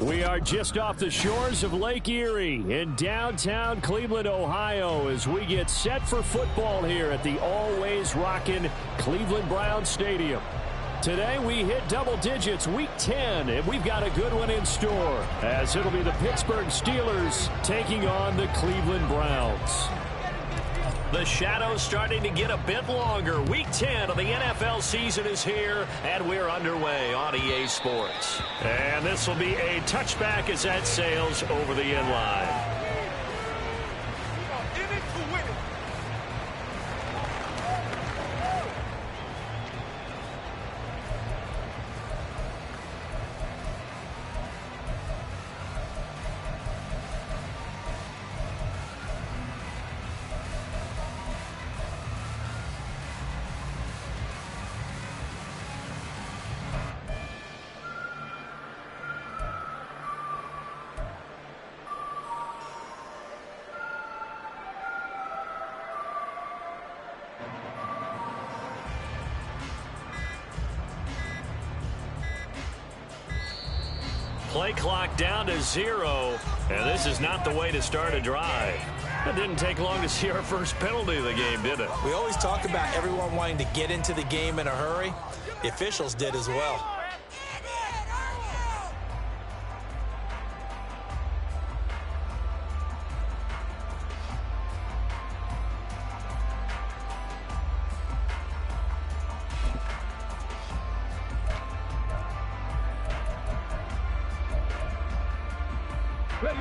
We are just off the shores of Lake Erie in downtown Cleveland, Ohio, as we get set for football here at the always rockin' Cleveland Browns Stadium. Today we hit double digits, week 10, and we've got a good one in store, as it'll be the Pittsburgh Steelers taking on the Cleveland Browns. The shadow's starting to get a bit longer. Week 10 of the NFL season is here, and we're underway on EA Sports. And this will be a touchback as that sails over the end line. Play clock down to 0, and this is not the way to start a drive. It didn't take long to see our first penalty of the game, did it? We always talk about everyone wanting to get into the game in a hurry. The officials did as well.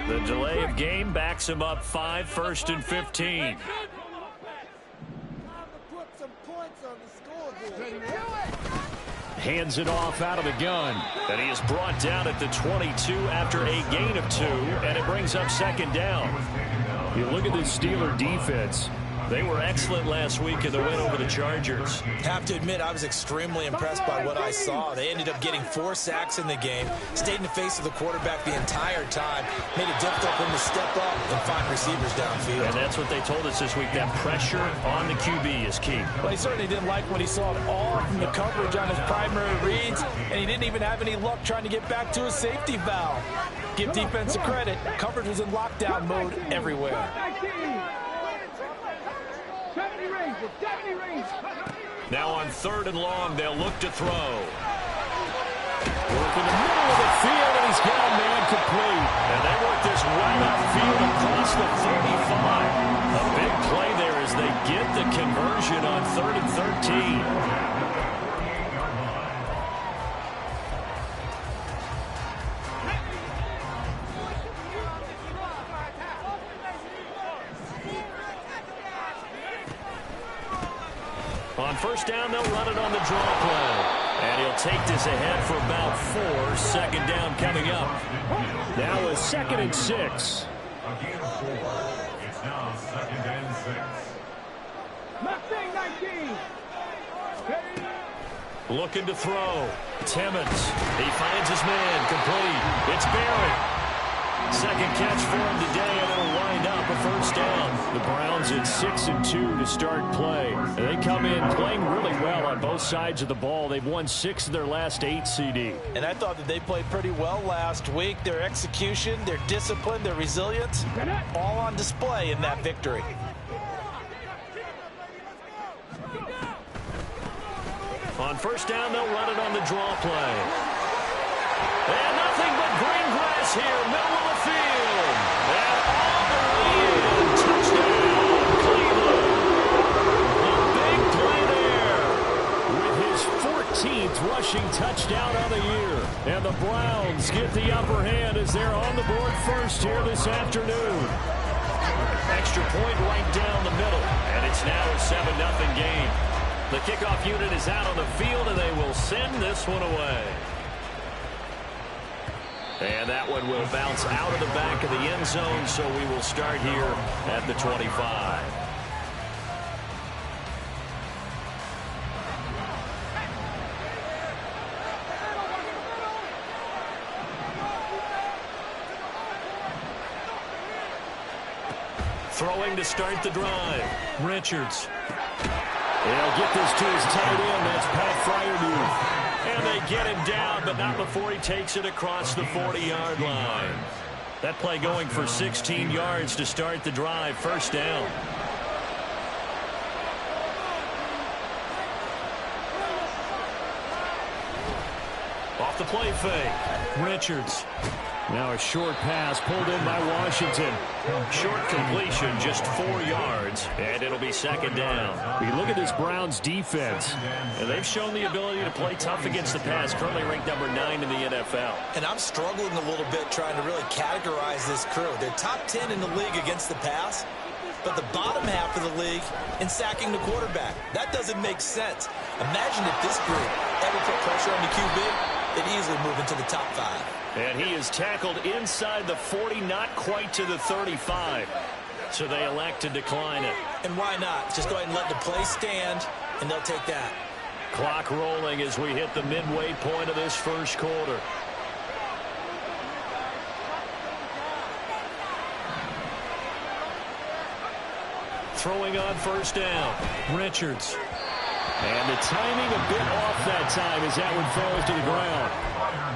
The delay of game backs him up 5, 1st and 15. Hands it off out of the gun. And he is brought down at the 22 after a gain of 2, and it brings up 2nd down. You look at this Steeler defense. They were excellent last week in the win over the Chargers. Have to admit, I was extremely impressed by what I saw. They ended up getting 4 sacks in the game, stayed in the face of the quarterback the entire time, made it difficult for him to step up and find receivers downfield. And that's what they told us this week. That pressure on the QB is key. Well, he certainly didn't like what he saw at all from the coverage on his primary reads, and he didn't even have any luck trying to get back to his safety valve. Give defense credit. Coverage was in lockdown mode everywhere. Now on 3rd and long, they'll look to throw. Work in the middle of the field, and he's got a man complete. And they work this right upfield across the 35. A big play there as they get the conversion on 3rd and 13. On 1st down, they'll run it on the draw play. And he'll take this ahead for about 4. 2nd down coming up. Now a 2nd and 6. Again, 4. It's now 2nd and 6. Mustang 19. Looking to throw. Timmons. He finds his man. Complete. It's Barrett. 2nd catch for him today, and it'll wind up a 1st down. The Browns at 6 and 2 to start play. And they come in playing really well on both sides of the ball. They've won 6 of their last 8 CD. And I thought that they played pretty well last week. Their execution, their discipline, their resilience, all on display in that victory. On 1st down, they'll run it on the draw play. And nothing but green grass here, middle of the field. And all the way in, touchdown, Cleveland. A big play there with his 14th rushing touchdown of the year. And the Browns get the upper hand as they're on the board first here this afternoon. Extra point right down the middle, and it's now a 7-0 game. The kickoff unit is out on the field, and they will send this one away. And that one will bounce out of the back of the end zone, so we will start here at the 25. Throwing to start the drive. Richards. He'll get this to his tight end. That's Pat Fryermuth. And they get him down, but not before he takes it across the 40-yard line. That play going for 16 yards to start the drive. First down. Off the play fake. Richards. Now a short pass pulled in by Washington. Short completion, just 4 yards, and it'll be second down. We look at this Browns defense, and they've shown the ability to play tough against the pass, currently ranked number 9 in the NFL. And I'm struggling a little bit trying to really categorize this crew. They're top 10 in the league against the pass, but the bottom half of the league in sacking the quarterback. That doesn't make sense. Imagine if this group ever put pressure on the QB, they'd easily move into the top 5. And he is tackled inside the 40, not quite to the 35. So they elect to decline it. And why not? Just go ahead and let the play stand, and they'll take that. Clock rolling as we hit the midway point of this first quarter. Throwing on first down. Richards. And the timing a bit off that time as that one falls to the ground.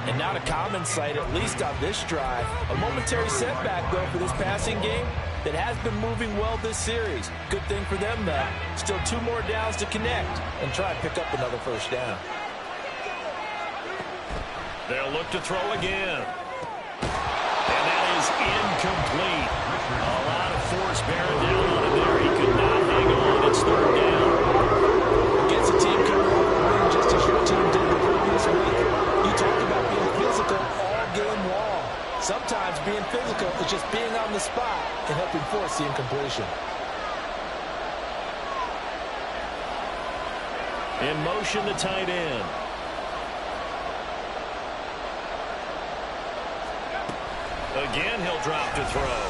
And not a common sight, at least on this drive. A momentary setback, though, for this passing game that has been moving well this series. Good thing for them, though. Still 2 more downs to connect and try and pick up another first down. They'll look to throw again. And that is incomplete. A lot of force bearing down on him there. He could not hang on. It's third down. Against a team coming off the win just as your team did the previous week. You talked about being physical all game long. Sometimes being physical is just being on the spot and helping force the incompletion. In motion, the tight end. Again, he'll drop to throw.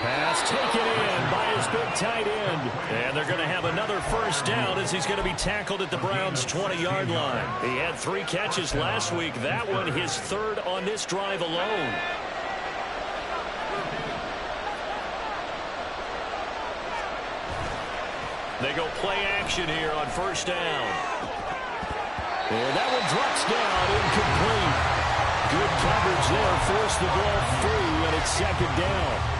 Pass taken in by his big tight end. And they're going to have another first down as he's going to be tackled at the Browns' 20-yard line. He had 3 catches last week. That one his 3rd on this drive alone. They go play action here on first down. And that one drops down, incomplete. Good coverage there, forced the ball free, and it's second down.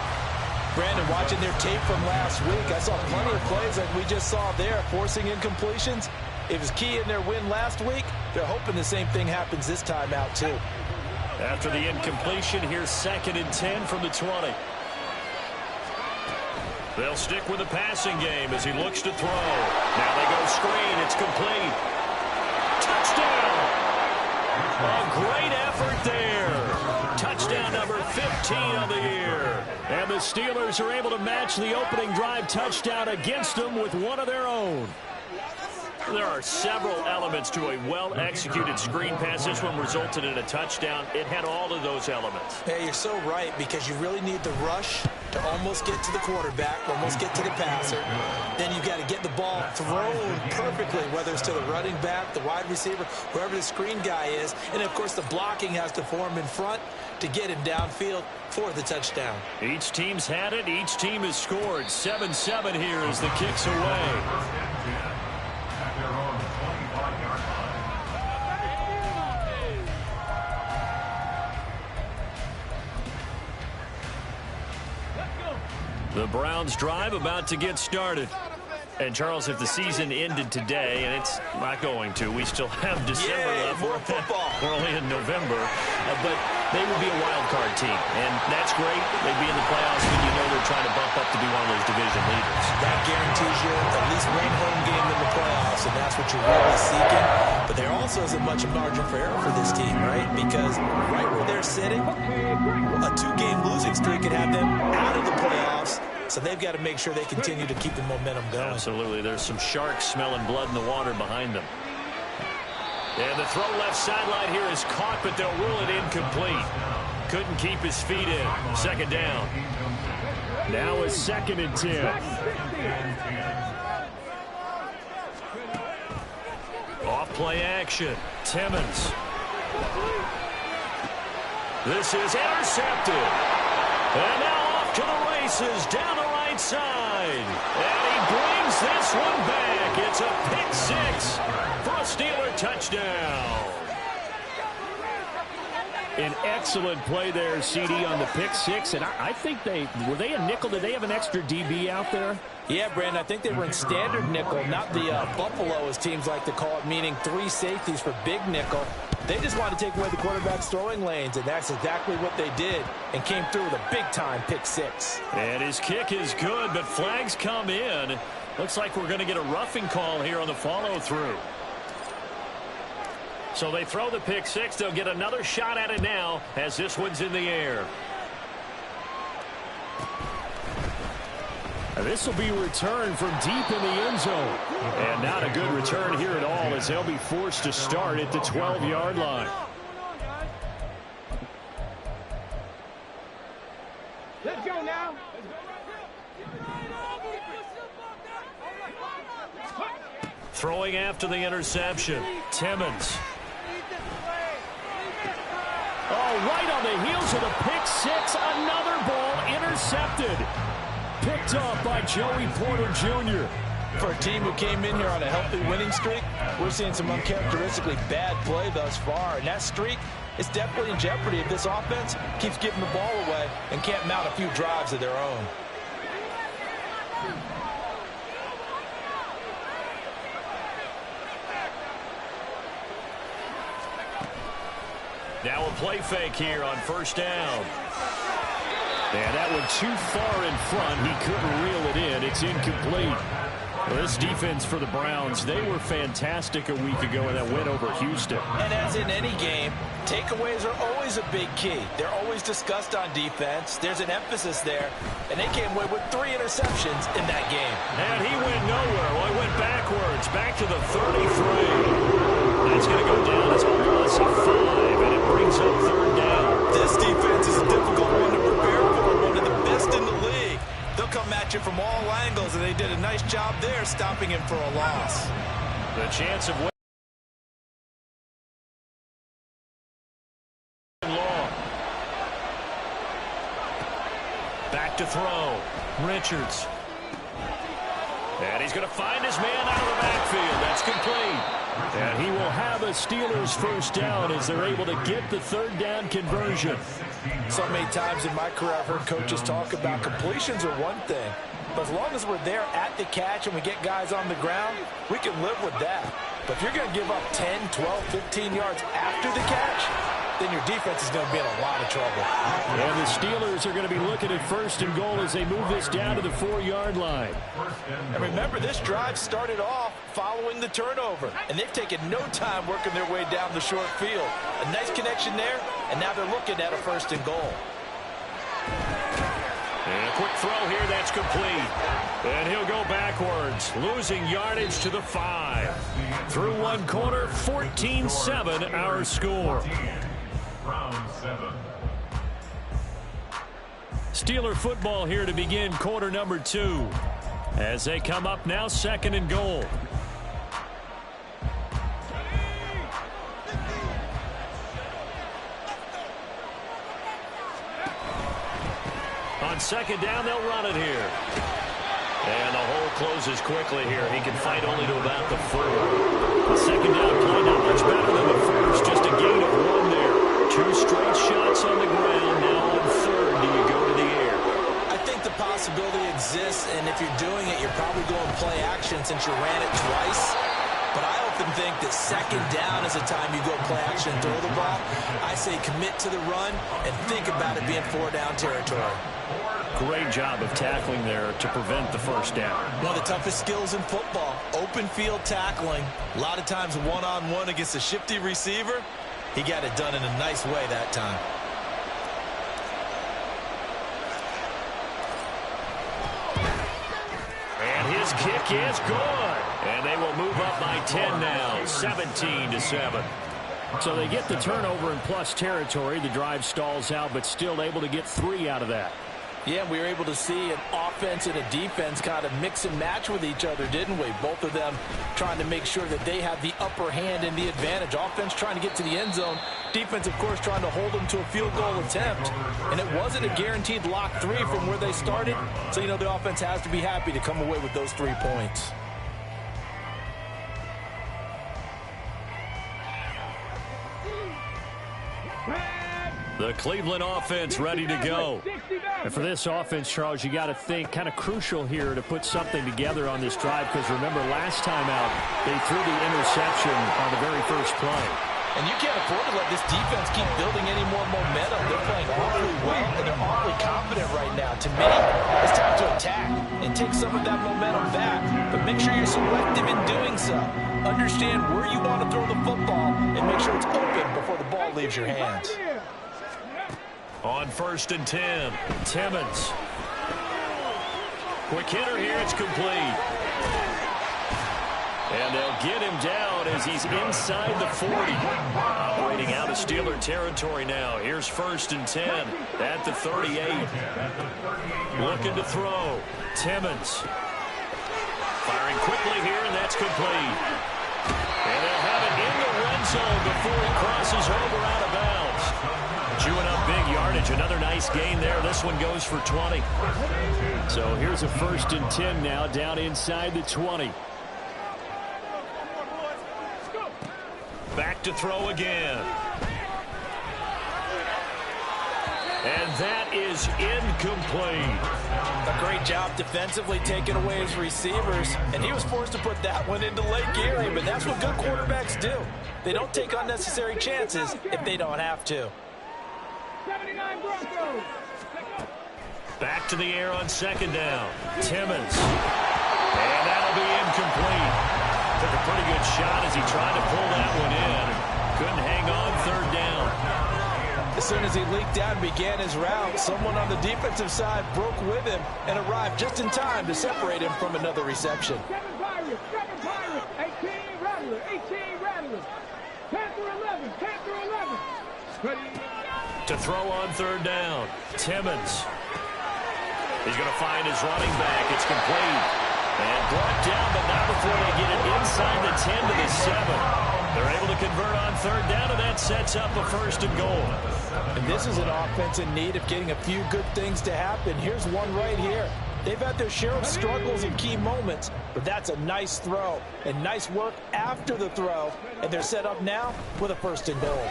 Brandon, watching their tape from last week, I saw plenty of plays like we just saw there, forcing incompletions. It was key in their win last week. They're hoping the same thing happens this time out, too. After the incompletion, here's 2nd and 10 from the 20. They'll stick with the passing game as he looks to throw. Now they go screen. It's complete. Touchdown! A great effort there. Touchdown number 15 of the year. And the Steelers are able to match the opening drive touchdown against them with one of their own. There are several elements to a well-executed screen pass. This one resulted in a touchdown. It had all of those elements. Yeah, you're so right, because you really need the rush to almost get to the quarterback, almost get to the passer. Then you've got to get the ball thrown perfectly, whether it's to the running back, the wide receiver, wherever the screen guy is. And, of course, the blocking has to form in front to get him downfield for the touchdown. Each team's had it. Each team has scored. 7-7 here as the kick's away. The Browns drive about to get started. And, Charles, if the season ended today, and it's not going to, we still have December left. More football. We're only in November. But they would be a wild card team. And that's great. They'd be in the playoffs when you know they're trying to bump up to be one of those division leaders. That guarantees you at least one home game in the playoffs, and that's what you're really seeking. But there also isn't much margin for error for this team, right? Because right where they're sitting, a 2-game losing streak could have them out of the playoffs. So they've got to make sure they continue to keep the momentum going. Absolutely. There's some sharks smelling blood in the water behind them. And the throw left sideline here is caught, but they'll rule it incomplete. Couldn't keep his feet in. Second down. Now a 2nd and 10. Off play action. Timmons. This is intercepted. And now off to the races down the right right side. And he brings this one back. It's a pick six for a Steeler touchdown. An excellent play there, CD, on the pick six. And I think were they a nickel? Did they have an extra DB out there? Yeah, Brandon, I think they were in standard nickel, not the Buffalo, as teams like to call it, meaning 3 safeties for big nickel. They just wanted to take away the quarterback's throwing lanes, and that's exactly what they did, and came through with a big-time pick six. And his kick is good, but flags come in. Looks like we're going to get a roughing call here on the follow-through. So they throw the pick six. They'll get another shot at it now as this one's in the air. This will be returned from deep in the end zone. And not a good return here at all as they'll be forced to start at the 12-yard line. Let's go now. Throwing after the interception, Timmons. Oh, right on the heels of the pick six, another ball intercepted. Picked off by Joey Porter Jr. For a team who came in here on a healthy winning streak, we're seeing some uncharacteristically bad play thus far. And that streak is definitely in jeopardy if this offense keeps giving the ball away and can't mount a few drives of their own. Now a play fake here on first down. And that one too far in front. He couldn't reel it in. It's incomplete. Well, this defense for the Browns, they were fantastic a week ago in that win over Houston. And as in any game, takeaways are always a big key. They're always discussed on defense. There's an emphasis there. And they came away with 3 interceptions in that game. And he went nowhere. Well, he went backwards, back to the 33. That's going to go down as a loss of 5, and it brings up third down. This defense is a difficult one to prepare for, one of the best in the league. They'll come at you from all angles, and they did a nice job there stopping him for a loss. The chance of long. Back to throw. Richards. And he's going to find his man out of the backfield. That's complete. And he will have a Steelers first down as they're able to get the third down conversion. So many times in my career I've heard coaches talk about completions are one thing, but as long as we're there at the catch and we get guys on the ground, we can live with that. But if you're going to give up 10, 12, 15 yards after the catch, then your defense is going to be in a lot of trouble. And the Steelers are going to be looking at first and goal as they move this down to the 4-yard line. And remember, this drive started off following the turnover, and they've taken no time working their way down the short field. A nice connection there, and now they're looking at a first and goal. And a quick throw here, that's complete. And he'll go backwards, losing yardage to the 5. Through one quarter, 14-7 our score. Round 7. Steeler football here to begin quarter number 2. As they come up now, second and goal. On second down, they'll run it here. And the hole closes quickly here. He can fight only to about the 4. The second down play not much better than the first. Just a gain of 1 there. 2 straight shots on the ground. Now on third, do you go to the air? I think the possibility exists, and if you're doing it, you're probably going play action since you ran it twice. But I often think that second down is the time you go play action and throw the ball. I say commit to the run and think about it being 4-down territory. Great job of tackling there to prevent the first down. One of the toughest skills in football, open field tackling. A lot of times one-on-one against a shifty receiver. He got it done in a nice way that time. And his kick is good. And they will move up by 10 now, 17-7. So they get the turnover in plus territory. The drive stalls out, but still able to get 3 out of that. Yeah, we were able to see an offense and a defense kind of mix and match with each other, didn't we? Both of them trying to make sure that they have the upper hand and the advantage. Offense trying to get to the end zone. Defense, of course, trying to hold them to a field goal attempt. And it wasn't a guaranteed lock 3 from where they started. So, you know, the offense has to be happy to come away with those 3 points. The Cleveland offense ready to go. And for this offense, Charles, you got to think kind of crucial here to put something together on this drive, because remember last time out they threw the interception on the very first play. And you can't afford to let this defense keep building any more momentum. They're playing awfully well, and they're awfully confident right now. To me, it's time to attack and take some of that momentum back. But make sure you're selective in doing so. Understand where you want to throw the football and make sure it's open before the ball leaves your hands. On 1st and 10, Timmons. Quick hitter here, it's complete. And they'll get him down as he's inside the 40. Operating out of Steeler territory now. Here's 1st and 10 at the 38. Looking to throw. Timmons. Firing quickly here, and that's complete. And they'll have it in the red zone before he crosses over out of bounds. Chewing up big yardage. Another nice gain there. This one goes for 20. So here's a 1st and 10 now down inside the 20. Back to throw again. And that is incomplete. A great job defensively taking away his receivers, and he was forced to put that one into Lake Erie, but that's what good quarterbacks do. They don't take unnecessary chances if they don't have to. 79 Broncos. Back to the air on 2nd down. Timmons. And that'll be incomplete. Took a pretty good shot as he tried to pull that one in. Couldn't hang on 3rd down. As soon as he leaked out and began his route, someone on the defensive side broke with him and arrived just in time to separate him from another reception. 7 Pirates, 18 Rattlers, 18 Rattlers. 10 through 11, 10 through 11. Ready. To throw on 3rd down. Timmons. He's going to find his running back. It's complete. And brought down, but not before they get it inside the 10 to the 7. They're able to convert on 3rd down, and that sets up a 1st and goal. And this is an offense in need of getting a few good things to happen. Here's one right here. They've had their share of struggles in key moments, but that's a nice throw and nice work after the throw. And they're set up now with a 1st and goal.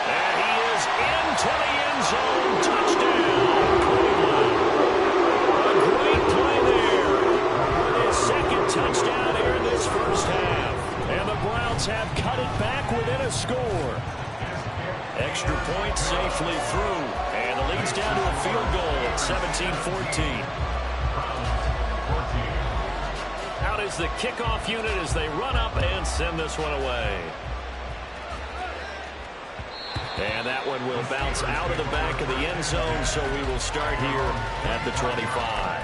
And he is into the end zone. Touchdown, Cleveland. A great play there. His 2nd touchdown here in this 1st half. And the Browns have cut it back within a score. Extra point safely through. And it leads down to a field goal at 17-14. Out is the kickoff unit as they run up and send this one away. And that one will bounce out of the back of the end zone, so we will start here at the 25.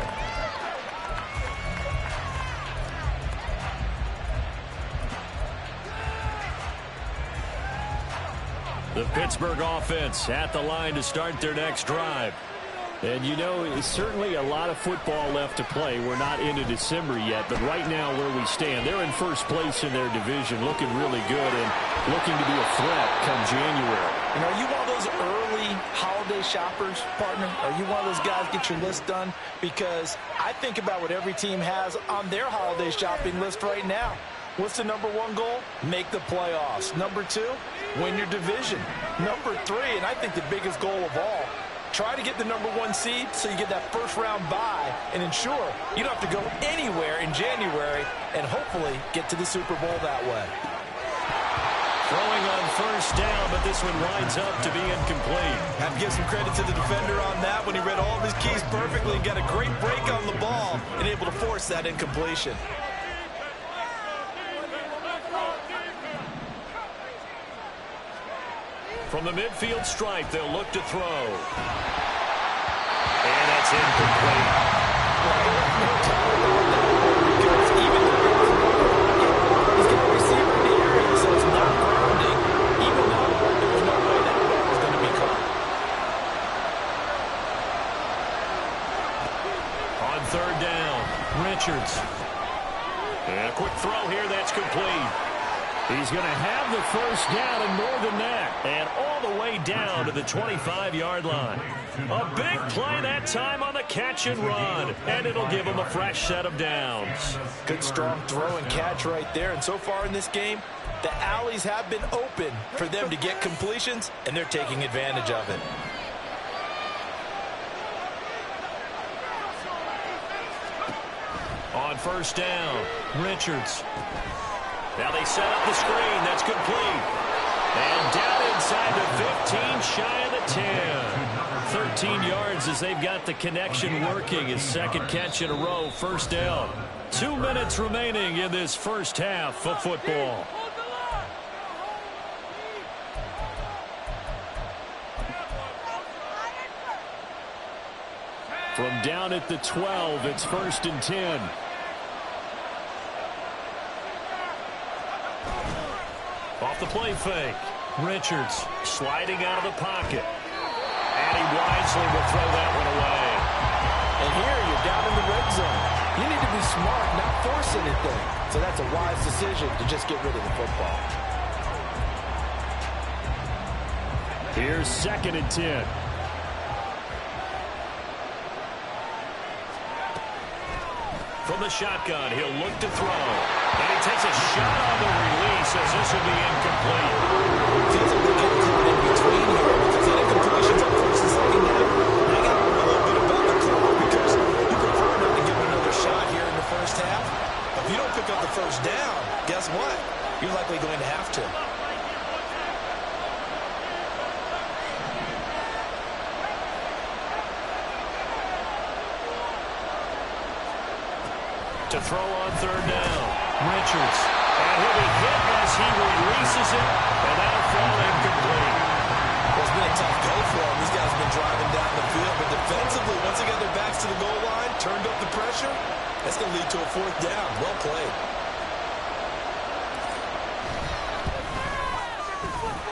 The Pittsburgh offense at the line to start their next drive. And you know, it's certainly a lot of football left to play. We're not into December yet, but right now where we stand, they're in 1st place in their division, looking really good and looking to be a threat come January. And are you one of those early holiday shoppers, partner? Are you one of those guys get your list done? Because I think about what every team has on their holiday shopping list right now. What's the number 1 goal? Make the playoffs. Number 2, win your division. Number 3, and I think the biggest goal of all, try to get the number 1 seed so you get that 1st round bye and ensure you don't have to go anywhere in January and hopefully get to the Super Bowl that way. Throwing on 1st down, but this one winds up to be incomplete. Have to give some credit to the defender on that when he read all of his keys perfectly and got a great break on the ball and able to force that incompletion. From the midfield stripe, they'll look to throw. And that's incomplete. He's got a receiver in the area, so it's not grounding, even though there was no way that ball was going to be caught. have the first down and more than that. And all the way down to the 25-yard line. A big play that time on the catch and run. And it'll give them a fresh set of downs. Good strong throw and catch right there. And so far in this game, the alleys have been open for them to get completions, and they're taking advantage of it. On first down, Richards. Now they set up the screen. That's complete. And down inside the 15, shy of the 10. 13 yards as they've got the connection working. His second catch in a row, first down. 2 minutes remaining in this first half of football. From down at the 12, it's 1st and 10. Off the play fake. Richards sliding out of the pocket. And he wisely will throw that one away. And here you're down in the red zone. You need to be smart, not force anything. So that's a wise decision to just get rid of the football. Here's 2nd and 10. From the shotgun, he'll look to throw. And he takes a shot on the release as this will be incomplete. Feels like they're getting caught in between here because that incompletion's on first and second down. They got to worry a little bit about the clock because you prefer not to give them another shot here in the first half. But if you don't pick up the first down, guess what? You're likely going to have to. To throw on third down. Richards. And he'll be hit as he releases it. And that'll fall incomplete. Well, it's been a tough go for them. These guys have been driving down the field. But defensively, once they got their backs to the goal line, turned up the pressure, that's going to lead to a 4th down. Well played.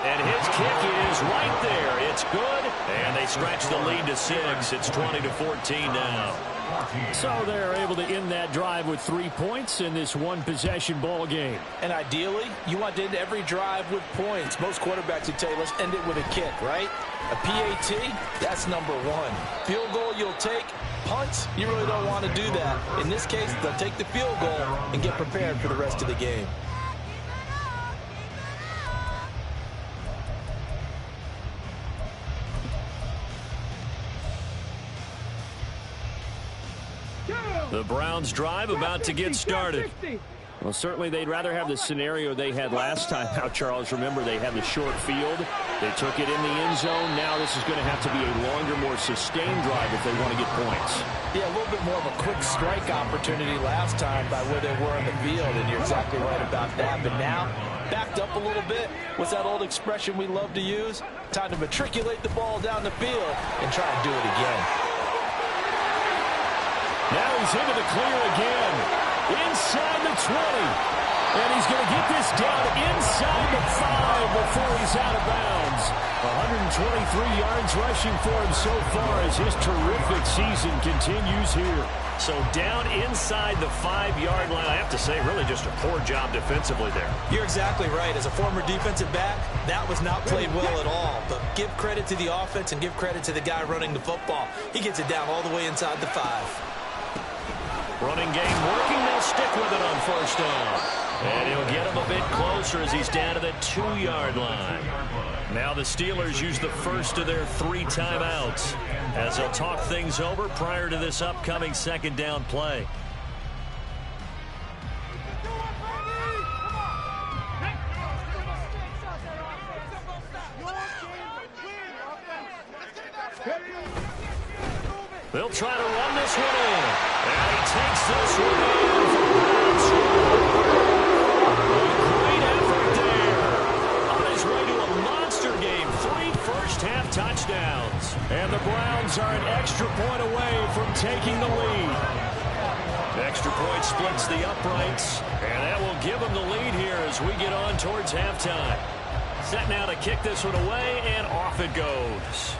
And his kick is right there. It's good. And they stretch the lead to 6. It's 20-14 now. So they're able to end that drive with 3 points in this one-possession ball game. And ideally, you want to end every drive with points. Most quarterbacks would tell you, let's end it with a kick, right? A PAT, that's number 1. Field goal you'll take. Punts, you really don't want to do that. In this case, they'll take the field goal and get prepared for the rest of the game. The Browns drive about to get started. Well, certainly they'd rather have the scenario they had last time out, Charles. Remember, they had the short field. They took it in the end zone. Now this is going to have to be a longer, more sustained drive if they want to get points. Yeah, a little bit more of a quick strike opportunity last time by where they were on the field, and you're exactly right about that. But now, backed up a little bit. What's that old expression we love to use? Time to matriculate the ball down the field and try and do it again. Now he's into the clear again. Inside the 20. And he's going to get this down inside the 5 before he's out of bounds. 123 yards rushing for him so far as his terrific season continues here. So down inside the 5-yard line. I have to say, really just a poor job defensively there. You're exactly right. As a former defensive back, that was not played well at all. But give credit to the offense and give credit to the guy running the football. He gets it down all the way inside the 5. Running game working. They'll stick with it on first down. And he'll get him a bit closer as he's down to the 2-yard line. Now the Steelers use the first of their 3 timeouts as they'll talk things over prior to this upcoming second down play. They'll try to run this one in. And he takes this one in for a great effort there. On his way to a monster game. 3 first-half touchdowns. And the Browns are an extra point away from taking the lead. Extra point splits the uprights. And that will give them the lead here as we get on towards halftime. Set now to kick this one away, and off it goes.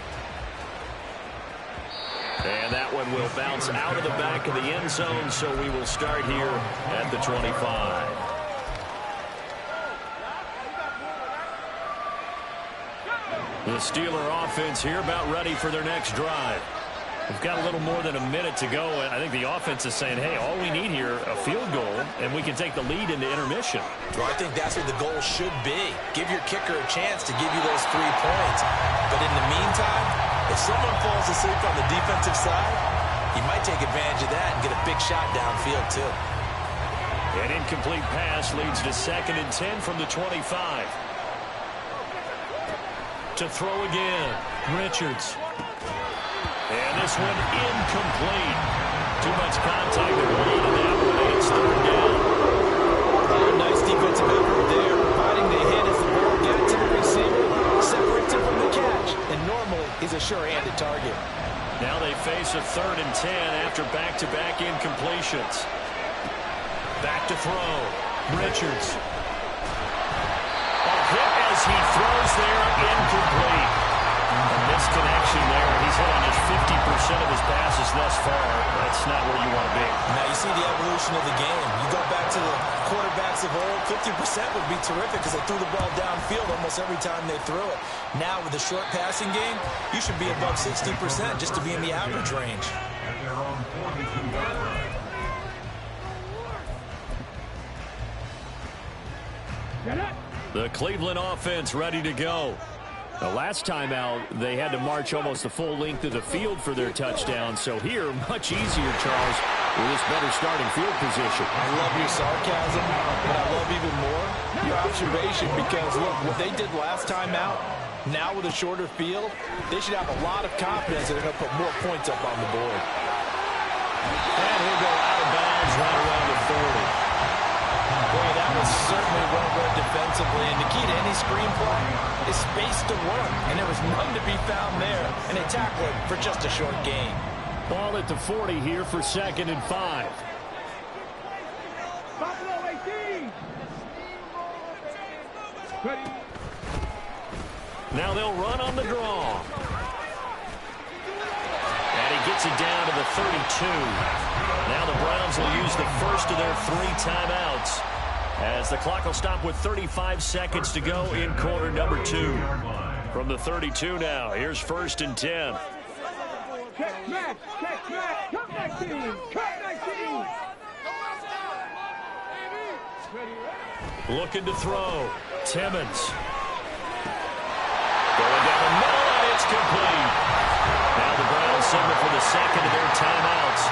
And that one will bounce out of the back of the end zone, so we will start here at the 25. The Steeler offense here about ready for their next drive. We've got a little more than a minute to go, and I think the offense is saying, hey, all we need here, a field goal, and we can take the lead into intermission. Well, I think that's what the goal should be. Give your kicker a chance to give you those 3 points. But in the meantime, if someone falls asleep on the defensive side, he might take advantage of that and get a big shot downfield, too. An incomplete pass leads to 2nd and 10 from the 25. To throw again, Richards. And this one incomplete. Too much contact and weight in that one. It's 3rd down. Oh, nice defensive effort there. Providing the hit as the ball gets to the receiver, separates him from the catch. And normally, he's a sure-handed target. Now they face a 3rd and 10 after back-to-back incompletions. Back to throw. Richards. A hit as he throws there, incomplete. A misconnection there. He's hit on just 50% of his passes thus far. That's not where you want to be. Now you see the evolution of the game. You go back to the quarterbacks of old, 50% would be terrific because they threw the ball downfield almost every time they threw it. Now with the short passing game, you should be above 60% just to be in the average range. At their own 42-yard line. The Cleveland offense ready to go. The last time out, they had to march almost the full length of the field for their touchdown. So here, much easier, Charles, with this better starting field position. I love your sarcasm, but I love even more your observation because, look, what they did last time out, now with a shorter field, they should have a lot of confidence that they're going to put more points up on the board. And he'll go out of bounds right around the 40. Boy, that was certainly well read defensively, and the key to any screenplay is space to work, and there was none to be found there, and they tackled him for just a short gain. Ball at the 40 here for 2nd and 5. Buffalo 18. Ready. Now they'll run on the draw. And he gets it down to the 32. Now the Browns will use the first of their 3 timeouts as the clock will stop with 35 seconds to go in quarter number 2. From the 32 now, here's 1st and 10. Check back, cut 19, cut 19. Looking to throw. Timmons. Going down the middle, and it's complete. Now the Browns signal for the 2nd of their timeouts.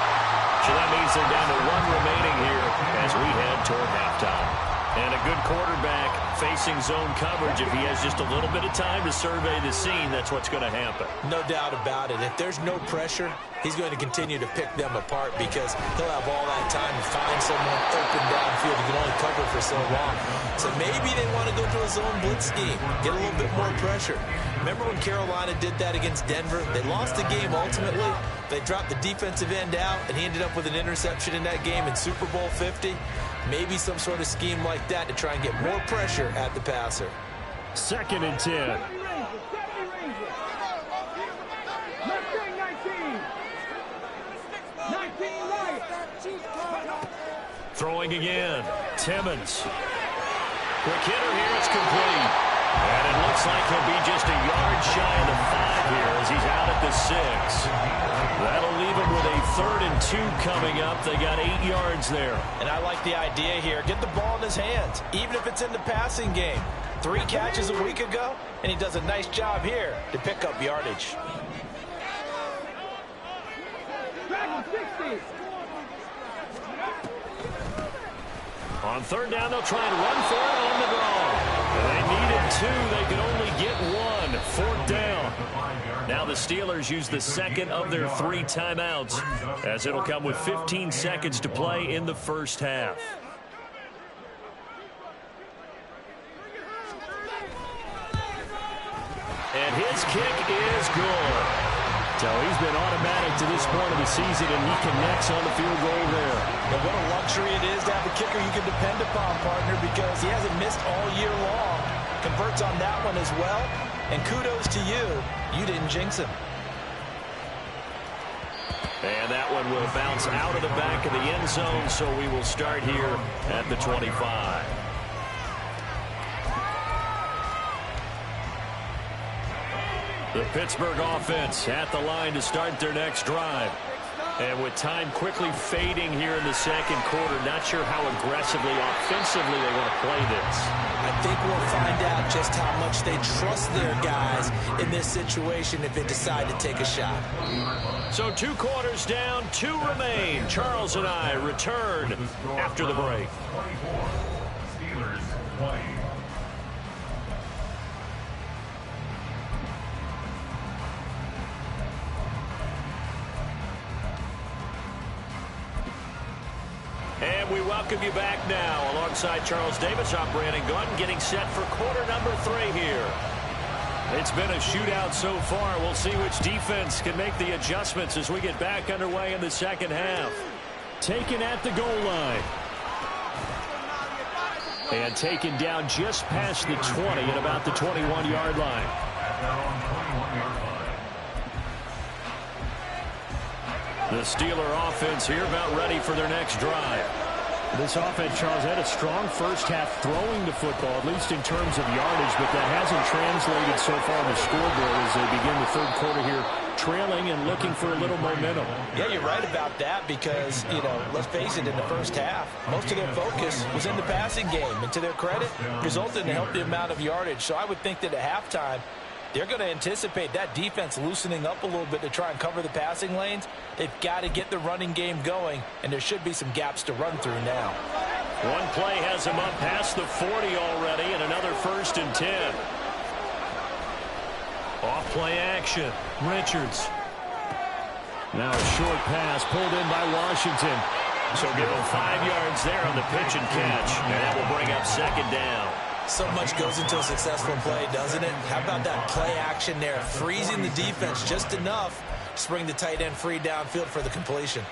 So that means they're down to 1 remaining here as we head toward halftime. And a good quarterback facing zone coverage. If he has just a little bit of time to survey the scene, that's what's going to happen. No doubt about it. If there's no pressure, he's going to continue to pick them apart because he'll have all that time to find someone open downfield. He can only cover for so long. So maybe they want to go to a zone blitz scheme, get a little bit more pressure. Remember when Carolina did that against Denver? They lost the game ultimately. They dropped the defensive end out, and he ended up with an interception in that game in Super Bowl 50. Maybe some sort of scheme like that to try and get more pressure at the passer. 2nd and 10. Throwing again. Timmons. Quick hitter here. It's complete. And it looks like he'll be just a yard shy of the 5 here as he's out at the 6. That'll leave him with a 3rd and 2 coming up. They got 8 yards there. And I like the idea here. Get the ball in his hands, even if it's in the passing game. 3 catches a week ago, and he does a nice job here to pick up yardage. On 3rd down, they'll try and run for it on the draw. They needed 2. They could only get 1. 4th down. Now the Steelers use the 2nd of their 3 timeouts as it'll come with 15 seconds to play in the first half. And his kick is good. So he's been automatic to this point of the season, and he connects on the field goal there. And what a luxury it is to have a kicker you can depend upon, partner, because he hasn't missed all year long. Converts on that one as well. And kudos to you. You didn't jinx him. And that one will bounce out of the back of the end zone, so we will start here at the 25. The Pittsburgh offense at the line to start their next drive. And with time quickly fading here in the second quarter, not sure how aggressively, offensively they want to play this. I think we'll find out just how much they trust their guys in this situation if they decide to take a shot. So 2 quarters down, 2 remain. Charles and I return after the break. 24, Steelers 20. And we welcome you back now alongside Charles Davis. I'm Brandon Gunn getting set for quarter number 3 here. It's been a shootout so far. We'll see which defense can make the adjustments as we get back underway in the second half. Taken at the goal line. And taken down just past the 20 at about the 21-yard line. The Steeler offense here about ready for their next drive. This offense, Charles, had a strong first half throwing the football, at least in terms of yardage, but that hasn't translated so far on the scoreboard as they begin the third quarter here, trailing and looking for a little momentum. Yeah, you're right about that because, let's face it, in the first half, most of their focus was in the passing game. And to their credit, resulted in a healthy amount of yardage. So I would think that at halftime, they're going to anticipate that defense loosening up a little bit to try and cover the passing lanes. They've got to get the running game going, and there should be some gaps to run through now. One play has him up past the 40 already, and another 1st and 10. Off-play action. Richards. Now a short pass pulled in by Washington. So give him 5 yards there on the pitch and catch, and that will bring up second down. So much goes into a successful play, doesn't it? How about that play action there? Freezing the defense just enough to bring the tight end free downfield for the completion.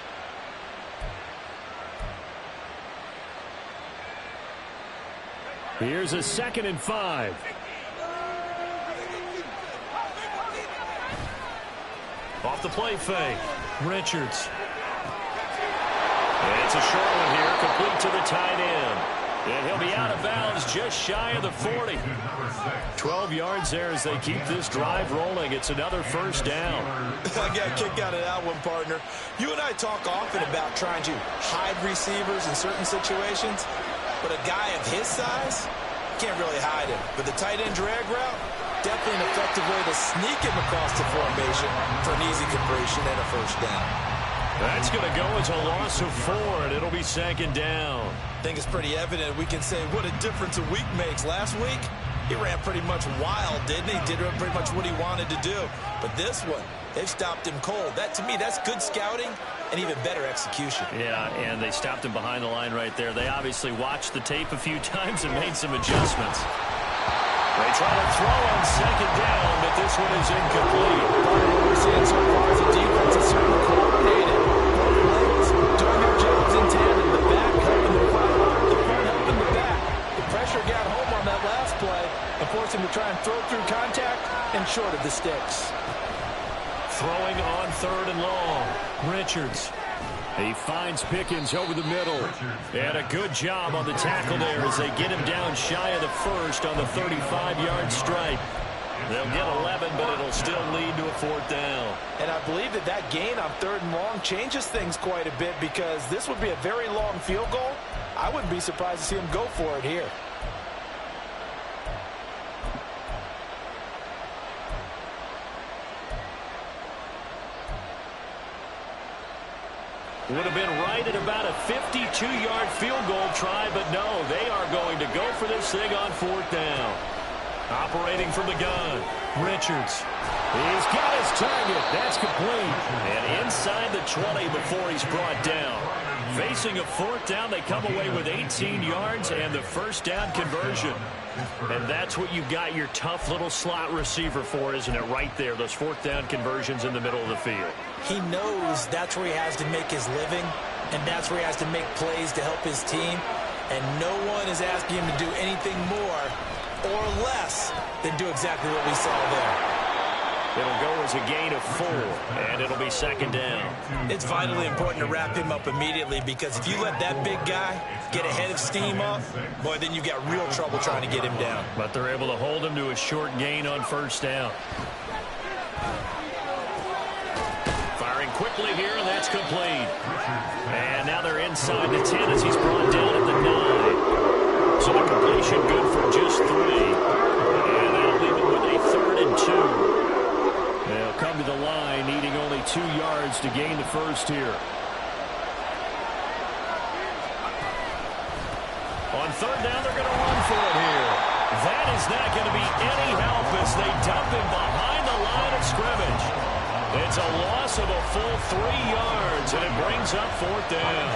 Here's a 2nd and 5. Off the play fake. Richards. And it's a short one here, complete to the tight end. And he'll be out of bounds just shy of the 40. 12 yards there as they keep this drive rolling. It's another 1st down. I got a kick out of that one, partner. You and I talk often about trying to hide receivers in certain situations, but a guy of his size can't really hide him. But the tight end drag route, definitely an effective way to sneak him across the formation for an easy completion and a 1st down. That's going to go as a loss of 4, and it'll be 2nd down. I think it's pretty evident we can say what a difference a week makes. Last week, he ran pretty much wild, didn't he? Did pretty much what he wanted to do. But this one, they've stopped him cold. That, to me, that's good scouting and even better execution. Yeah, and they stopped him behind the line right there. They obviously watched the tape a few times and made some adjustments. They try to throw on 2nd down, but this one is incomplete. What we're seeing so far is the defense is certainly coordinated. Both legs doing their jobs in tandem. The back helping the front helping the back. The pressure got home on that last play and forced him to try and throw through contact and short of the sticks. Throwing on 3rd and long. Richards. He finds Pickens over the middle. And a good job on the tackle there as they get him down shy of the 1st on the 35-yard strike. They'll get 11, but it'll still lead to a 4th down. And I believe that gain on 3rd and long changes things quite a bit because this would be a very long field goal. I wouldn't be surprised to see him go for it here. Would have been right at about a 52-yard field goal try, but no, they are going to go for this thing on 4th down. Operating from the gun, Richards. He's got his target. That's complete. And inside the 20 before he's brought down. Facing a 4th down, they come away with 18 yards and the 1st down conversion. And that's what you've got your tough little slot receiver for, isn't it? Right there, those 4th down conversions in the middle of the field. He knows that's where he has to make his living, and that's where he has to make plays to help his team. And no one is asking him to do anything more or less than do exactly what we saw there. It'll go as a gain of 4, and it'll be 2nd down. It's vitally important to wrap him up immediately because if you let that big guy get ahead of steam up, boy, then you've got real trouble trying to get him down. But they're able to hold him to a short gain on 1st down. Firing quickly here, and that's complete. And now they're inside the 10 as he's brought down at the 9. So the completion good for just 3. And that'll leave it with a 3rd and 2. They'll come to the line, needing only 2 yards to gain the first here. On 3rd down, they're going to run for it here. That is not going to be any help as they dump him behind the line of scrimmage. It's a loss of a full 3 yards, and it brings up 4th down.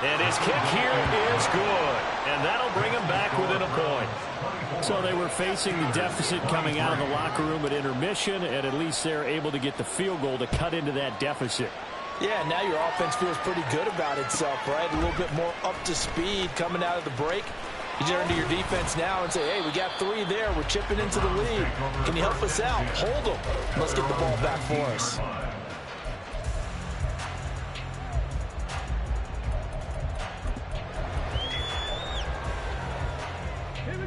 And his kick here is good, and that'll bring him back within a point. So they were facing the deficit coming out of the locker room at intermission, and at least they're able to get the field goal to cut into that deficit. Yeah, now your offense feels pretty good about itself, right? A little bit more up to speed coming out of the break. You turn to your defense now and say, hey, we got 3 there. We're chipping into the lead. Can you help us out? Hold them. Let's get the ball back for us.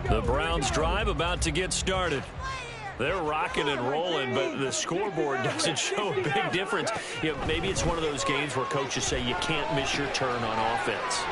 The Browns drive about to get started. They're rocking and rolling, but the scoreboard doesn't show a big difference. You know, maybe it's one of those games where coaches say you can't miss your turn on offense.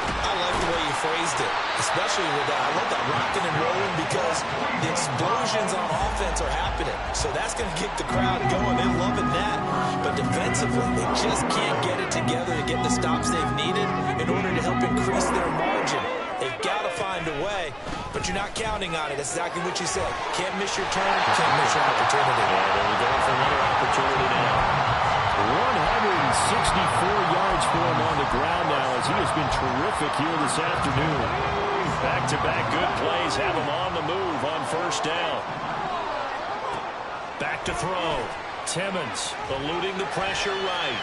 I like the way you phrased it, especially with that. I love that rocking and rolling because the explosions on offense are happening. So that's going to get the crowd going. They're loving that. But defensively, they just can't get it together to get the stops they've needed in order to help increase their margin. They've got to find a way, but you're not counting on it. That's exactly what you said. Can't miss your turn, can't miss your opportunity. Yeah, they're going for another opportunity now. 164 yards for him on the ground now as he has been terrific here this afternoon. Back-to-back good plays have him on the move on 1st down. Back to throw. Timmons eluding the pressure right.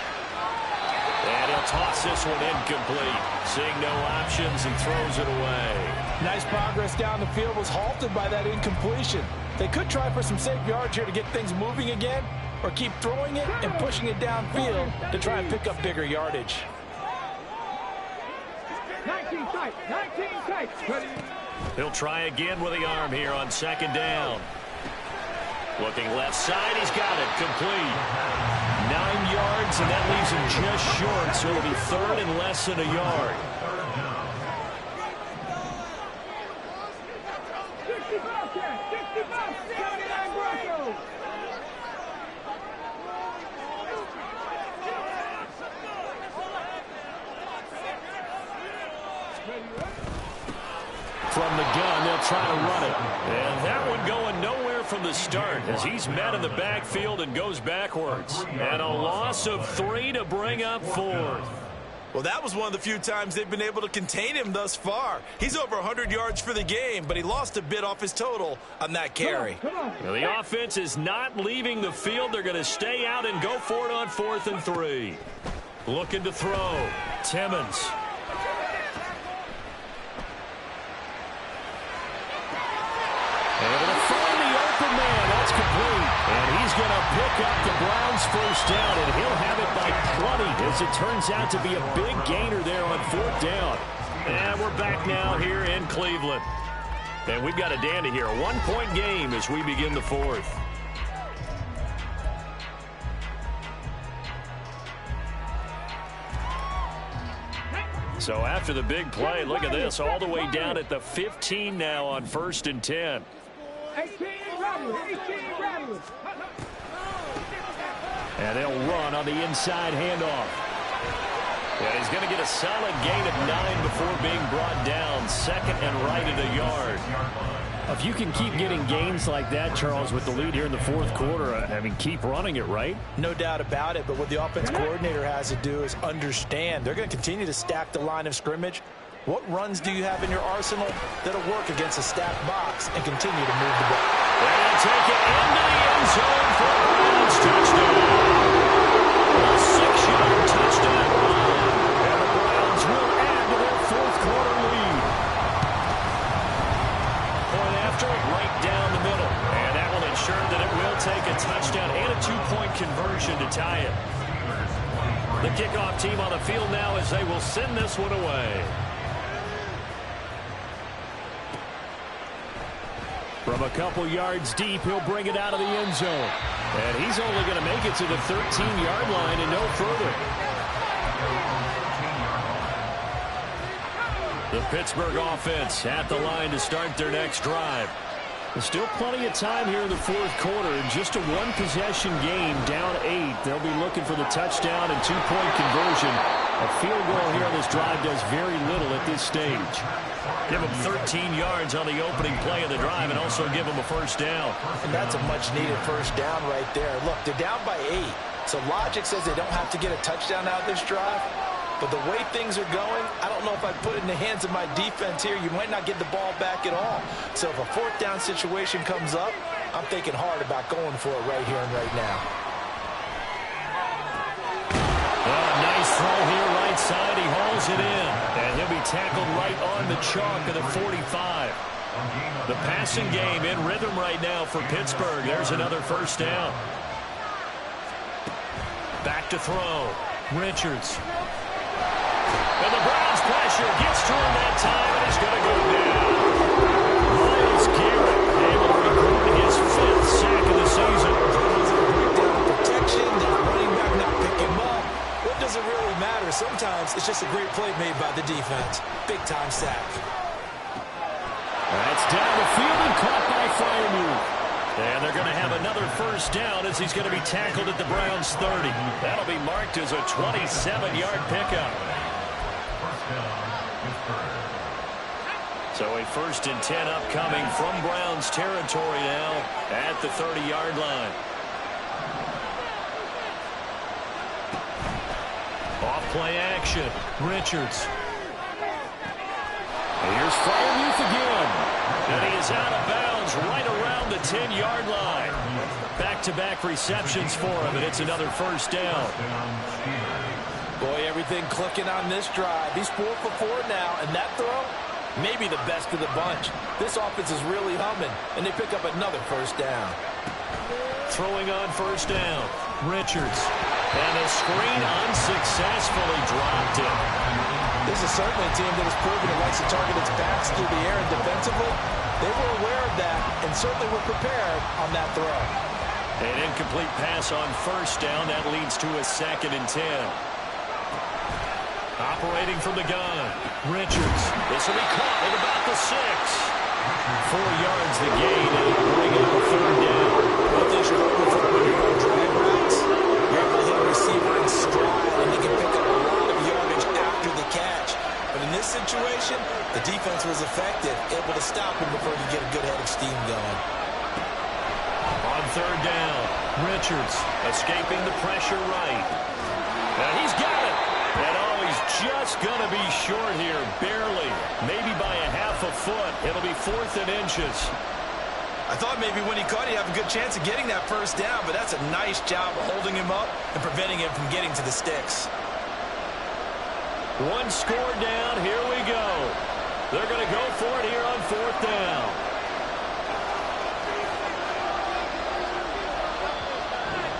And he'll toss this one incomplete. Seeing no options, he throws it away. Nice progress down the field was halted by that incompletion. They could try for some safe yards here to get things moving again, or keep throwing it and pushing it downfield to try and pick up bigger yardage. 19 tight, 19 tight. He'll try again with the arm here on 2nd down. Looking left side, he's got it, complete. 9 yards, and that leaves him just short, so it'll be 3rd and less than a yard. 65 catch, 65, 79 Broncos. From the gun, they'll try to run it. And that one going nowhere from the start as he's met in the backfield and goes backwards. And a loss of 3 to bring up 4th. Well, that was one of the few times they've been able to contain him thus far. He's over 100 yards for the game, but he lost a bit off his total on that carry. Now, the offense is not leaving the field. They're going to stay out and go for it on 4th and 3. Looking to throw. Timmons. Able to find the open man. That's complete. And he's going to pick up the Browns' 1st down, and he'll have it by 20 as it turns out to be a big gainer there on 4th down. And we're back now here in Cleveland. And we've got a dandy here. A 1-point game as we begin the 4th. So after the big play, look at this, all the way down at the 15 now on 1st and 10. 18 rattlers, 18 rattlers. And they'll run on the inside handoff. And he's going to get a solid gain of 9 before being brought down. 2nd and right at a yard. If you can keep getting gains like that, Charles, with the lead here in the 4th quarter, I mean, keep running it, right? No doubt about it, but what the offense coordinator has to do is understand. They're going to continue to stack the line of scrimmage. What runs do you have in your arsenal that'll work against a stacked box and continue to move the ball? And take it into the end zone for a Browns touchdown. A 6-yard touchdown run. And the Browns will add to their 4th quarter lead. Point after, right down the middle. And that will ensure that it will take a touchdown and a 2-point conversion to tie it. The kickoff team on the field now as they will send this one away. From a couple yards deep, he'll bring it out of the end zone. And he's only going to make it to the 13-yard line and no further. The Pittsburgh offense at the line to start their next drive. There's still plenty of time here in the fourth quarter. Just a one-possession game, down 8. They'll be looking for the touchdown and two-point conversion. A field goal here on this drive does very little at this stage. Give them 13 yards on the opening play of the drive and also give them a first down. And that's a much-needed first down right there. Look, they're down by 8. So logic says they don't have to get a touchdown out of this drive. But the way things are going, I don't know if I'd put it in the hands of my defense here. You might not get the ball back at all. So if a fourth down situation comes up, I'm thinking hard about going for it right here and right now. Oh, nice throw here right side. He hauls it in. And he'll be tackled right on the chalk of the 45. The passing game in rhythm right now for Pittsburgh. There's another first down. Back to throw. Richards. And the Browns pressure gets to him that time, and he's going to go down. Myles Garrett able to record his 5th sack of the season. Breakdown of protection, the running back not pick him up. What does it really matter? Sometimes it's just a great play made by the defense. Big-time sack. That's down the field and caught by Freiermuth. And they're going to have another first down as he's going to be tackled at the Browns' 30. That'll be marked as a 27-yard pickup. So a 1st and 10 upcoming from Browns territory now at the 30-yard line. Off play action. Richards. Here's Freiermuth again. And he is out of bounds right around the 10-yard line. Back-to-back receptions for him, and it's another first down. Boy, everything clicking on this drive. He's 4 for 4 now, and that throw, maybe the best of the bunch. This offense is really humming, and they pick up another first down. Throwing on first down, Richards. And a screen unsuccessfully dropped it. This is certainly a team that has proven it likes to target its backs through the air and defensively. They were aware of that and certainly were prepared on that throw. An incomplete pass on first down. That leads to a 2nd and 10. Operating from the gun, Richards. This will be caught at about the 6. 4 yards the gain, and it'll bring up a 3rd down. What they should open for when you're on drag routes, you're able to hit a receiver in stride, and they can pick up a lot of yardage after the catch. But in this situation, the defense was effective, able to stop him before he get a good head of steam going. On 3rd down, Richards escaping the pressure right. And he's got it. And oh, he's just going to be short here, barely. Maybe by a half a foot. It'll be 4th and inches. I thought maybe when he caught, he'd have a good chance of getting that first down, but that's a nice job of holding him up and preventing him from getting to the sticks. 1 score down. Here we go. They're going to go for it here on 4th down.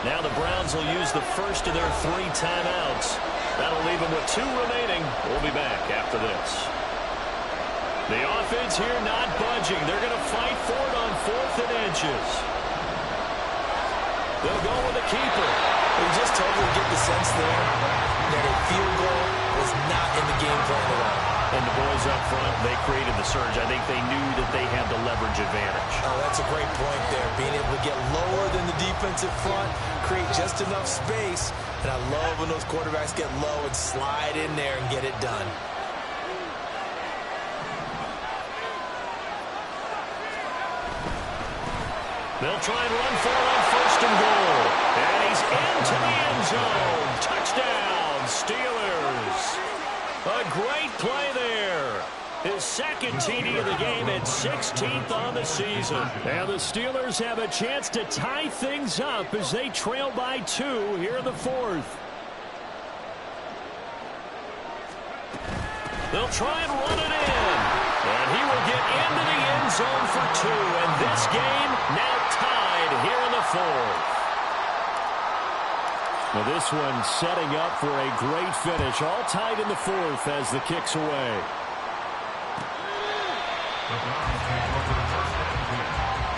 Now the Browns will use the first of their 3 timeouts. That'll leave them with 2 remaining. We'll be back after this. The offense here not budging. They're going to fight for it on 4th and inches. They'll go with the keeper. You just totally get the sense there that a field goal was not in the game plan at all. And the boys up front, they created the surge. I think they knew that they had the leverage advantage. Oh, that's a great point there. Being able to get lower than the defensive front, create just enough space. And I love when those quarterbacks get low and slide in there and get it done. They'll try and run for it on 1st and goal. And he's into the end zone. Touchdown, Steelers. A great play there. His 2nd TD of the game and 16th on the season. And the Steelers have a chance to tie things up as they trail by 2 here in the 4th. They'll try and run it in. And he will get into the end zone for 2. And this game now tied here in the 4th. Now this one setting up for a great finish. All tied in the 4th as the kick's away. The Browns take over the first down.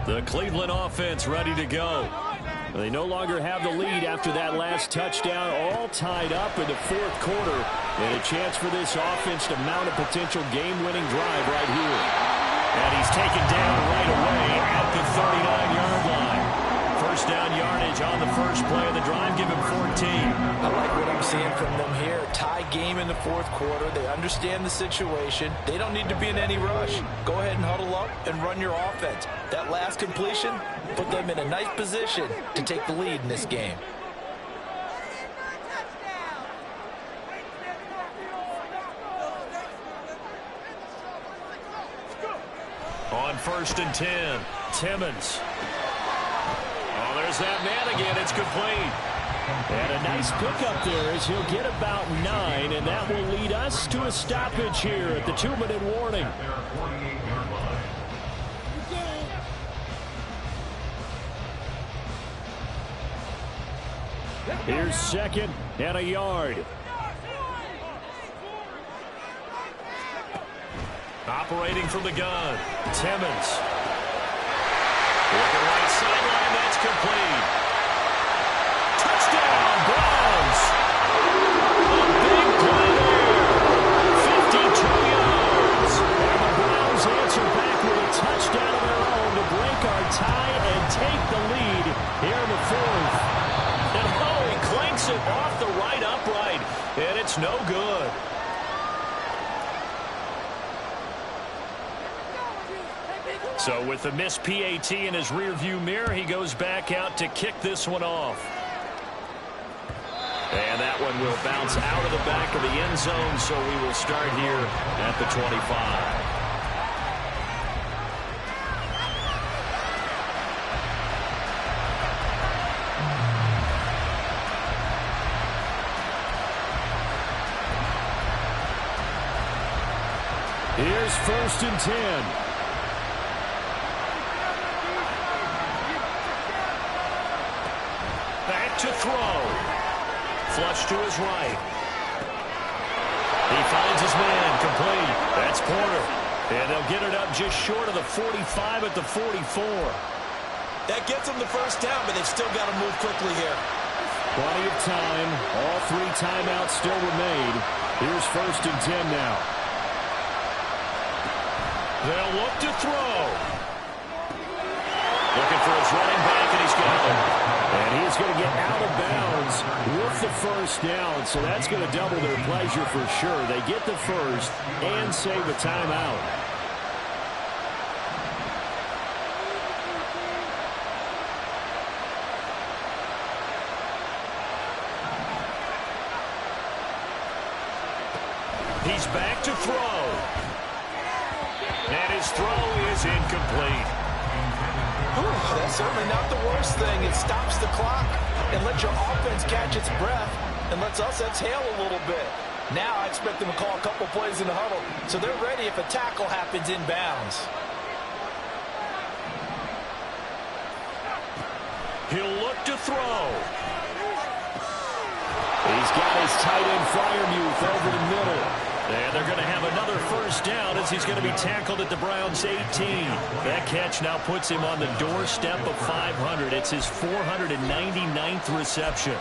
The Cleveland offense ready to go. They no longer have the lead after that last touchdown, all tied up in the fourth quarter. And a chance for this offense to mount a potential game-winning drive right here. And he's taken down right away at the 39-yard line. First down yardage on the first play of the drive. Give him 14. I like what I'm seeing from them here. Tie game in the fourth quarter. They understand the situation. They don't need to be in any rush. Go ahead and huddle up and run your offense. That last completion put them in a nice position to take the lead in this game. On 1st and 10, Timmons. Oh, there's that man again. It's complete. And a nice pickup there as he'll get about 9, and that will lead us to a stoppage here at the 2-minute warning. Here's 2nd and a yard. Operating from the gun, Timmons. Looking right sideline, that's complete. Touchdown, Browns. A big play there. 52 yards. And the Browns answer back with a touchdown of their own to break our tie and take the lead here in the fourth. And he clanks it off the right upright, and it's no good. So with the missed PAT in his rearview mirror, he goes back out to kick this one off. And that one will bounce out of the back of the end zone, so we will start here at the 25. Here's 1st and 10. Back to throw. Flush to his right. He finds his man, complete. That's Porter. And they'll get it up just short of the 45 at the 44. That gets them the first down, but they've still got to move quickly here. Plenty of time. All 3 timeouts still remain. Here's 1st and 10 now. They'll look to throw. Looking for his running back, and he's got him. And he's going to get out of bounds with the first down, so that's going to double their pleasure for sure. They get the first and save a timeout. He's back to throw. And his throw is incomplete. That's certainly not the worst thing. It stops the clock and lets your offense catch its breath and lets us exhale a little bit. Now I expect them to call a couple plays in the huddle, so they're ready if a tackle happens inbounds. He'll look to throw. He's got his tight end Fryermuth over the middle. And they're going to have another first down as he's going to be tackled at the Browns' 18. That catch now puts him on the doorstep of 500. It's his 499th reception.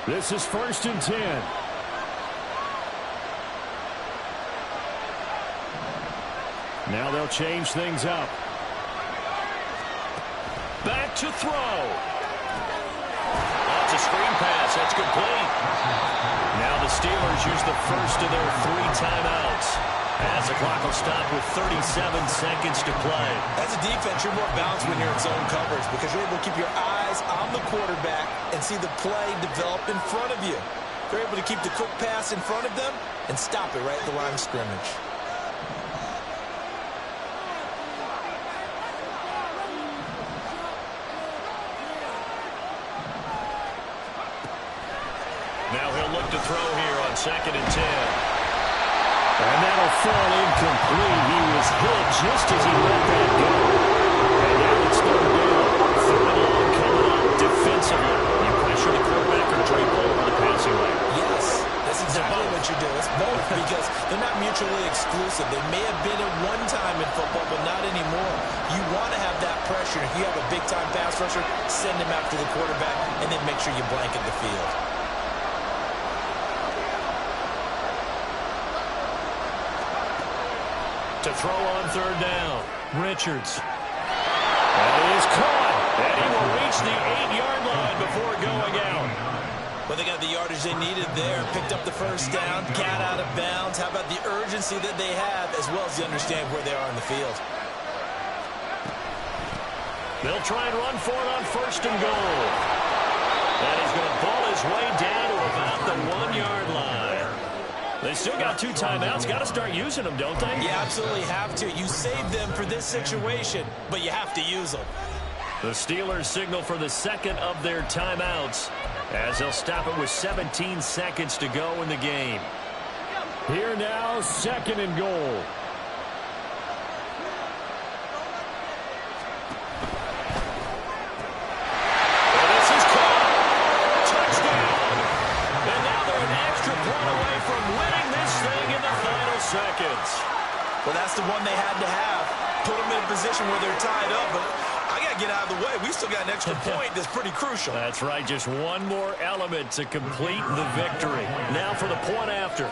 This is 1st and 10. Now they'll change things up. Back to throw. That's a screen pass. That's complete. Now the Steelers use the first of their 3 timeouts. As the clock will stop with 37 seconds to play. As a defense, you're more balanced when you're in zone coverage because you're able to keep your eyes on the quarterback and see the play develop in front of you. They're able to keep the quick pass in front of them and stop it right at the line of scrimmage. Now he'll look to throw here on 2nd and 10. And that'll fall incomplete. He was hit just as he let that go. And now it's 3rd down. 3rd and long coming up defensively. You pressure the quarterback or drape over the passing lane. Yes, this That's exactly what you do. It's both because they're not mutually exclusive. They may have been at one time in football, but not anymore. You want to have that pressure. If you have a big-time pass rusher, send him after the quarterback, and then make sure you blanket the field. To throw on third down, Richards. That is caught, and he will reach the 8-yard line before going out. Well, they got the yardage they needed there, picked up the first down, got out of bounds. How about the urgency that they have, as well as they understand where they are in the field? They'll try and run for it on first and goal. And he's going to ball his way down to about the 1-yard line. They still got 2 timeouts. Got to start using them, don't they? You absolutely have to. You save them for this situation, but you have to use them. The Steelers signal for the second of their timeouts as they'll stop it with 17 seconds to go in the game. Here now, second and goal. Seconds. Well, that's the one they had to have. Put them in a position where they're tied up, but I got to get out of the way. We still got an extra point that's pretty crucial. That's right. Just one more element to complete the victory. Now for the point after.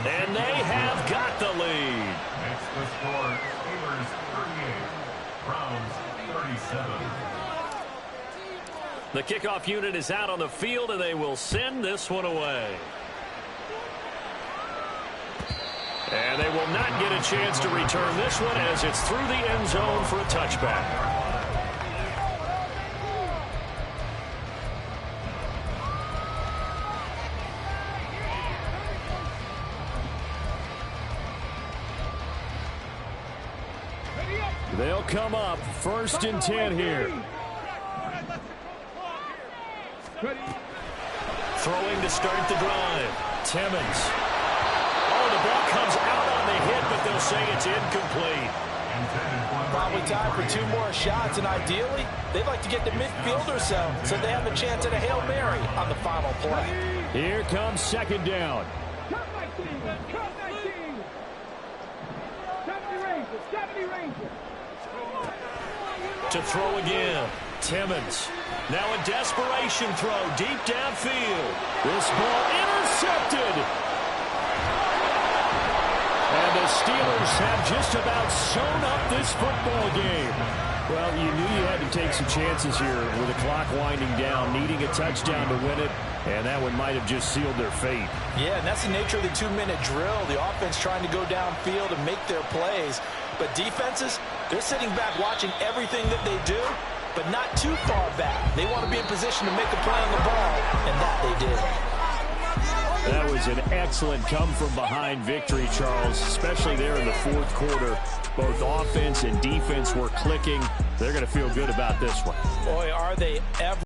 And they have got the lead. Next the score, Steelers 38, Browns 37. The kickoff unit is out on the field, and they will send this one away. And they will not get a chance to return this one as it's through the end zone for a touchback. They'll come up first and 10 here. Throwing to start the drive. Timmons. Oh, the ball comes out on the hit, but they'll say it's incomplete. Probably time for 2 more shots, and ideally, they'd like to get to midfield or so they have a chance at a Hail Mary on the final play. Here comes second down. Cut 19, cut 19. 70 Rangers. To throw again. Timmons. Now a desperation throw deep downfield. This ball intercepted. And the Steelers have just about sewn up this football game. Well, you knew you had to take some chances here with the clock winding down, needing a touchdown to win it, and that one might have just sealed their fate. Yeah, and that's the nature of the 2-minute drill. The offense trying to go downfield and make their plays. But defenses, they're sitting back watching everything that they do, but not too far back. They want to be in position to make a play on the ball, and that they did. That was an excellent come-from-behind victory, Charles, especially there in the fourth quarter. Both offense and defense were clicking. They're going to feel good about this one. Boy, are they ever.